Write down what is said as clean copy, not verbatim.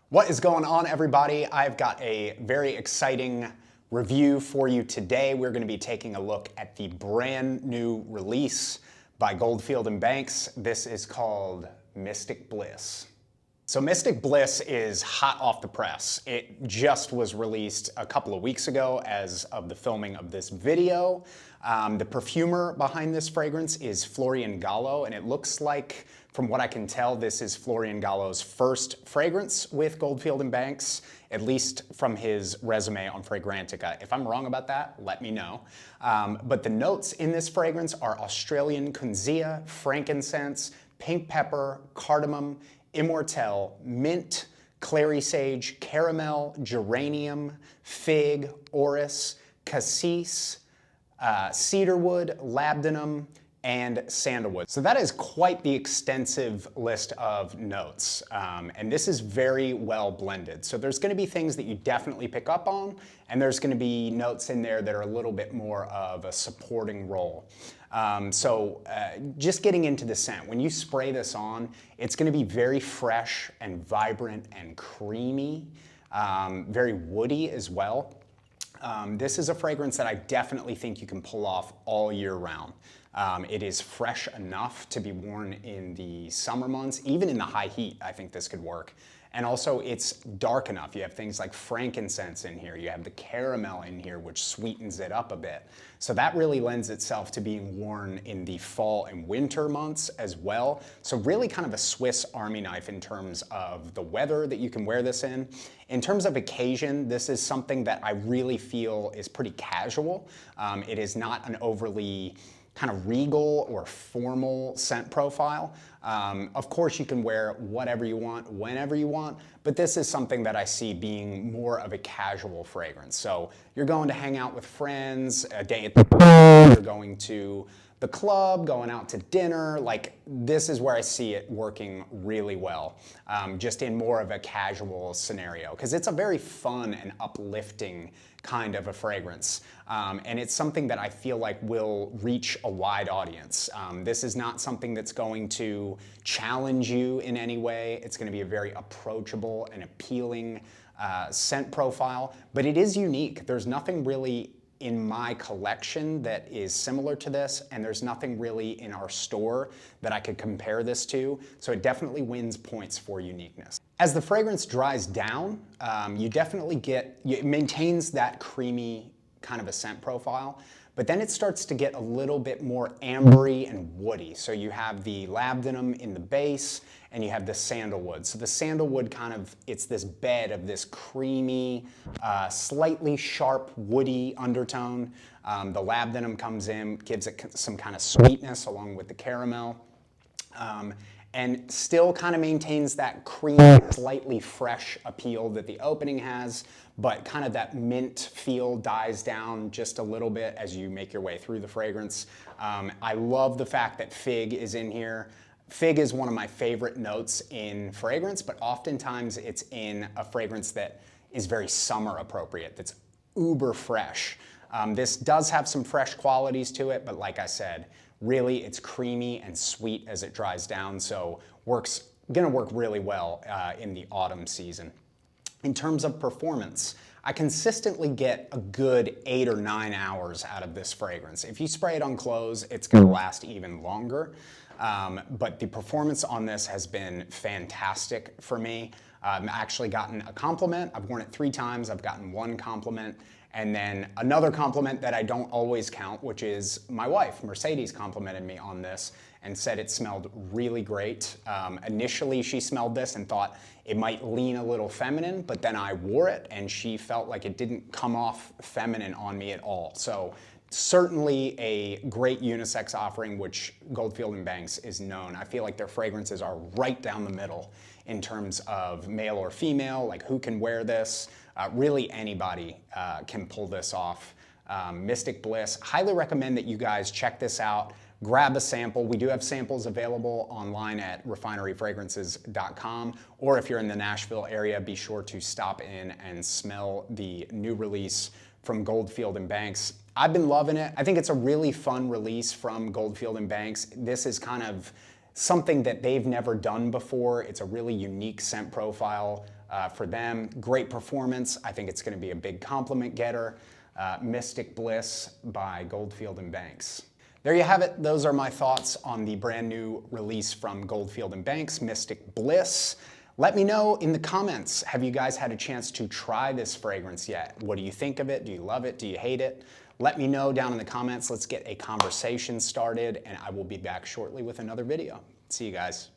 What is going on, everybody? I've got a very exciting review for you today. We're going to be taking a look at the brand new release by Goldfield and Banks. This is called Mystic Blyss. So Mystic Blyss is hot off the press. It just was released a couple of weeks ago as of the filming of this video. The perfumer behind this fragrance is Florian Gallo, and it looks like, from what I can tell, this is Florian Gallo's first fragrance with Goldfield and Banks, at least from his resume on Fragrantica. If I'm wrong about that, let me know. But the notes in this fragrance are Australian kunzea, frankincense, pink pepper, cardamom, immortelle, mint, clary sage, caramel, geranium, fig, orris, cassis, cedarwood, labdanum, and sandalwood. So that is quite the extensive list of notes, and this is very well blended. So there's going to be things that you definitely pick up on, and there's going to be notes in there that are a little bit more of a supporting role. Just getting into the scent, when you spray this on, it's going to be very fresh and vibrant and creamy, very woody as well. This is a fragrance that I definitely think you can pull off all year round. It is fresh enough to be worn in the summer months, even in the high heat. I think this could work. And also it's dark enough. You have things like frankincense in here. You have the caramel in here, which sweetens it up a bit. So that really lends itself to being worn in the fall and winter months as well. So really kind of a Swiss Army knife in terms of the weather that you can wear this in. In terms of occasion, this is something that I really feel is pretty casual. It is not an overly kind of regal or formal scent profile. Of course, you can wear whatever you want, whenever you want, but this is something that I see being more of a casual fragrance. So you're going to hang out with friends, a day at the pool, you're going to the club, going out to dinner, like this is where I see it working really well, just in more of a casual scenario, because it's a very fun and uplifting kind of a fragrance. And it's something that I feel like will reach a wide audience. This is not something that's going to challenge you in any way. It's going to be a very approachable and appealing scent profile, but it is unique. There's nothing really in my collection that is similar to this, and there's nothing really in our store that I could compare this to, so it definitely wins points for uniqueness. As the fragrance dries down, you definitely get, it maintains that creamy kind of a scent profile, but then it starts to get a little bit more ambery and woody. So you have the labdanum in the base, and you have the sandalwood. So the sandalwood kind of, it's this bed of this creamy, slightly sharp, woody undertone. The labdanum comes in, gives it some kind of sweetness along with the caramel. And still kind of maintains that creamy, slightly fresh appeal that the opening has, but kind of that mint feel dies down just a little bit as you make your way through the fragrance. I love the fact that fig is in here. Fig is one of my favorite notes in fragrance, but oftentimes it's in a fragrance that is very summer appropriate, that's uber fresh. This does have some fresh qualities to it, but like I said, really it's creamy and sweet as it dries down, so gonna work really well in the autumn season. In terms of performance, I consistently get a good 8 or 9 hours out of this fragrance. If you spray it on clothes, it's gonna last even longer. But the performance on this has been fantastic for me. I've actually gotten a compliment. I've worn it 3 times. I've gotten 1 compliment. And then another compliment that I don't always count, which is my wife, Mercedes, complimented me on this and said it smelled really great. Initially, she smelled this and thought it might lean a little feminine, but then I wore it and she felt like it didn't come off feminine on me at all. So certainly a great unisex offering, which Goldfield and Banks is known. I feel like their fragrances are right down the middle in terms of male or female, like who can wear this. Really anybody can pull this off. Mystic Blyss, highly recommend that you guys check this out. Grab a sample. We do have samples available online at refineryfragrances.com, or if you're in the Nashville area, be sure to stop in and smell the new release from Goldfield and Banks. I've been loving it. I think it's a really fun release from Goldfield and Banks. This is kind of something that they've never done before. It's a really unique scent profile. for them. Great performance. I think it's going to be a big compliment getter. Mystic Blyss by Goldfield and Banks. There you have it. Those are my thoughts on the brand new release from Goldfield and Banks, Mystic Blyss. Let me know in the comments, have you guys had a chance to try this fragrance yet? What do you think of it? Do you love it? Do you hate it? Let me know down in the comments. Let's get a conversation started, and I will be back shortly with another video. See you guys.